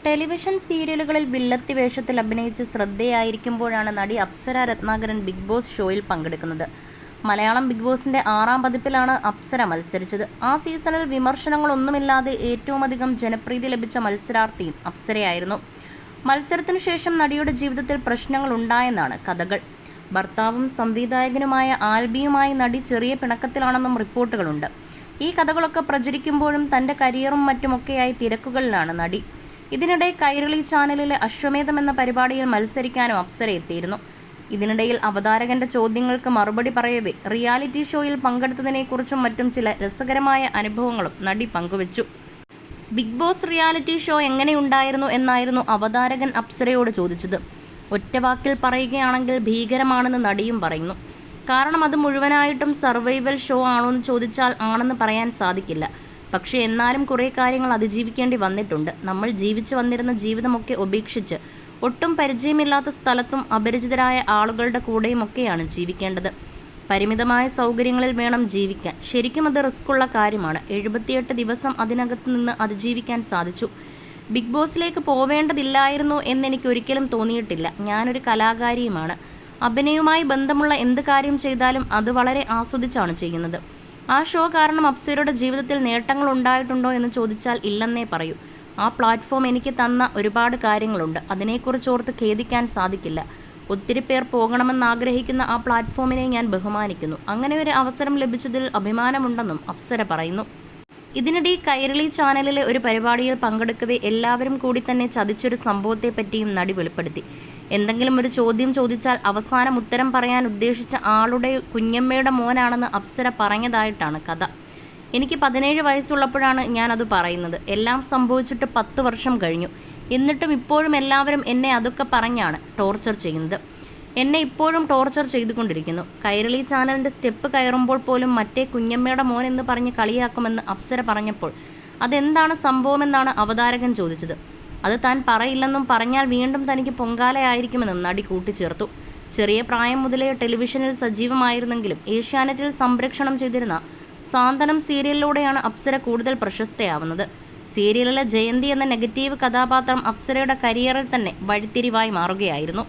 Television സീരിയലുകളിൽ വില്ലത്തി വേഷത്തിൽ അഭിനയിച്ച് ശ്രദ്ധേയായിരിക്കുമ്പോഴാണ് നടി അപ്സര രത്നാകരൻ ബിഗ് ബോസ് ഷോയിൽ പങ്കെടുക്കുന്നത്. മലയാളം ബിഗ് ബോസിന്റെ 6ാം പതിപ്പിലാണ് അപ്സര മത്സരിച്ചത്. ആ സീസണിൽ വിമർശനങ്ങളൊന്നുമില്ലാതെ ഏറ്റവുമധികം ജനപ്രീതി ലഭിച്ച മത്സരാർത്ഥിയും അപ്സരയായിരുന്നു. മത്സരത്തിനു ശേഷം നടിയുടെ ജീവിതത്തിൽ പ്രശ്നങ്ങൾ ഉണ്ടായെന്നാണ് കഥകൾ. ഭർത്താവും സംവിധായകനുമായ ആൽബിയുമായി നടി ചെറിയ പിണക്കത്തിലാണെന്നും റിപ്പോർട്ടുകളുണ്ട്. ഈ കഥകളൊക്കെ പ്രചരിക്കുമ്പോഴും തന്റെ കരിയറും മറ്റുമൊക്കെയായി തിരക്കുകളിലാണ് നടി. ഇതിനിടെ കൈരളി ചാനലിലെ അശ്വമേധം എന്ന പരിപാടിയിൽ മത്സരിക്കാനും അപ്സര എത്തിയിരുന്നു. ഇതിനിടയിൽ അവതാരകന്റെ ചോദ്യങ്ങൾക്ക് മറുപടി പറയവേ റിയാലിറ്റി ഷോയിൽ പങ്കെടുത്തതിനെക്കുറിച്ചും മറ്റും ചില രസകരമായ അനുഭവങ്ങളും നടി പങ്കുവച്ചു. ബിഗ് ബോസ് റിയാലിറ്റി ഷോ എങ്ങനെയുണ്ടായിരുന്നു എന്നായിരുന്നു അവതാരകൻ അപ്സരയോട് ചോദിച്ചത്. ഒറ്റവാക്കിൽ പറയുകയാണെങ്കിൽ ഭീകരമാണെന്ന് നടിയും പറയുന്നു. കാരണം അത് മുഴുവനായിട്ടും സർവൈവൽ ഷോ ആണോയെന്ന് ചോദിച്ചാൽ ആണെന്ന് പറയാൻ സാധിക്കില്ല. പക്ഷേ എന്നാലും കുറേ കാര്യങ്ങൾ അതിജീവിക്കേണ്ടി വന്നിട്ടുണ്ട്. നമ്മൾ ജീവിച്ചു വന്നിരുന്ന ജീവിതമൊക്കെ ഉപേക്ഷിച്ച് ഒട്ടും പരിചയമില്ലാത്ത സ്ഥലത്തും അപരിചിതരായ ആളുകളുടെ കൂടെയുമൊക്കെയാണ് ജീവിക്കേണ്ടത്. പരിമിതമായ സൗകര്യങ്ങളിൽ വേണം ജീവിക്കാൻ. ശരിക്കും അത് റിസ്ക്കുള്ള കാര്യമാണ്. 78 ദിവസം അതിനകത്ത് നിന്ന് അതിജീവിക്കാൻ സാധിച്ചു. ബിഗ് ബോസിലേക്ക് പോവേണ്ടതില്ലായിരുന്നു എന്നെനിക്ക് ഒരിക്കലും തോന്നിയിട്ടില്ല. ഞാനൊരു കലാകാരിയുമാണ്. അഭിനയവുമായി ബന്ധമുള്ള എന്ത് കാര്യം ചെയ്താലും അത് വളരെ ആസ്വദിച്ചാണ് ചെയ്യുന്നത്. ആ ഷോ കാരണം അപ്സരയുടെ ജീവിതത്തിൽ നേട്ടങ്ങൾ ഉണ്ടായിട്ടുണ്ടോ എന്ന് ചോദിച്ചാൽ ഇല്ലെന്നേ പറയൂ. ആ പ്ലാറ്റ്ഫോം എനിക്ക് തന്ന ഒരുപാട് കാര്യങ്ങളുണ്ട്. അതിനെക്കുറിച്ച് ഓർത്ത് ഖേദിക്കാൻ സാധിക്കില്ല. ഒത്തിരി പേർ പോകണമെന്നാഗ്രഹിക്കുന്ന ആ പ്ലാറ്റ്ഫോമിനെ ഞാൻ ബഹുമാനിക്കുന്നു. അങ്ങനെ ഒരു അവസരം ലഭിച്ചതിൽ അഭിമാനമുണ്ടെന്നും അപ്സര പറയുന്നു. ഇതിനിടെ കൈരളി ചാനലിലെ ഒരു പരിപാടിയിൽ പങ്കെടുക്കവേ എല്ലാവരും കൂടി തന്നെ ചതിച്ചൊരു സംഭവത്തെപ്പറ്റിയും നടി വെളിപ്പെടുത്തി. എന്തെങ്കിലും ഒരു ചോദ്യം ചോദിച്ചാൽ അവസാനം ഉത്തരം പറയാൻ ഉദ്ദേശിച്ച ആളുടെ കുഞ്ഞമ്മയുടെ മോനാണെന്ന് അപ്സര പറഞ്ഞതായിട്ടാണ് കഥ. എനിക്ക് 17 വയസ്സുള്ളപ്പോഴാണ് ഞാനത് പറയുന്നത്. എല്ലാം സംഭവിച്ചിട്ട് 10 വർഷം കഴിഞ്ഞു. എന്നിട്ടും ഇപ്പോഴും എല്ലാവരും എന്നെ അതൊക്കെ പറഞ്ഞാണ് ടോർച്ചർ ചെയ്യുന്നത്. എന്നെ ഇപ്പോഴും ടോർച്ചർ ചെയ്തുകൊണ്ടിരിക്കുന്നു. കൈരളി ചാനലിൻ്റെ സ്റ്റെപ്പ് കയറുമ്പോൾ പോലും മറ്റേ കുഞ്ഞമ്മയുടെ മോൻ എന്ന് പറഞ്ഞ് കളിയാക്കുമെന്ന് അപ്സര പറഞ്ഞപ്പോൾ അതെന്താണ് സംഭവമെന്നാണ് അവതാരകൻ ചോദിച്ചത്. അത് താൻ പറയില്ലെന്നും പറഞ്ഞാൽ വീണ്ടും തനിക്ക് പൊങ്കാലയായിരിക്കുമെന്നും നടി കൂട്ടിച്ചേർത്തു. ചെറിയ പ്രായം മുതലേ ടെലിവിഷനിൽ സജീവമായിരുന്നെങ്കിലും ഏഷ്യാനെറ്റിൽ സംപ്രേഷണം ചെയ്തിരുന്ന സാന്ത്വനം സീരിയലിലൂടെയാണ് അപ്സര കൂടുതൽ പ്രശസ്തയാവുന്നത്. സീരിയലിലെ ജയന്തി എന്ന നെഗറ്റീവ് കഥാപാത്രം അപ്സരയുടെ കരിയറിൽ തന്നെ വഴിത്തിരിവായി മാറുകയായിരുന്നു.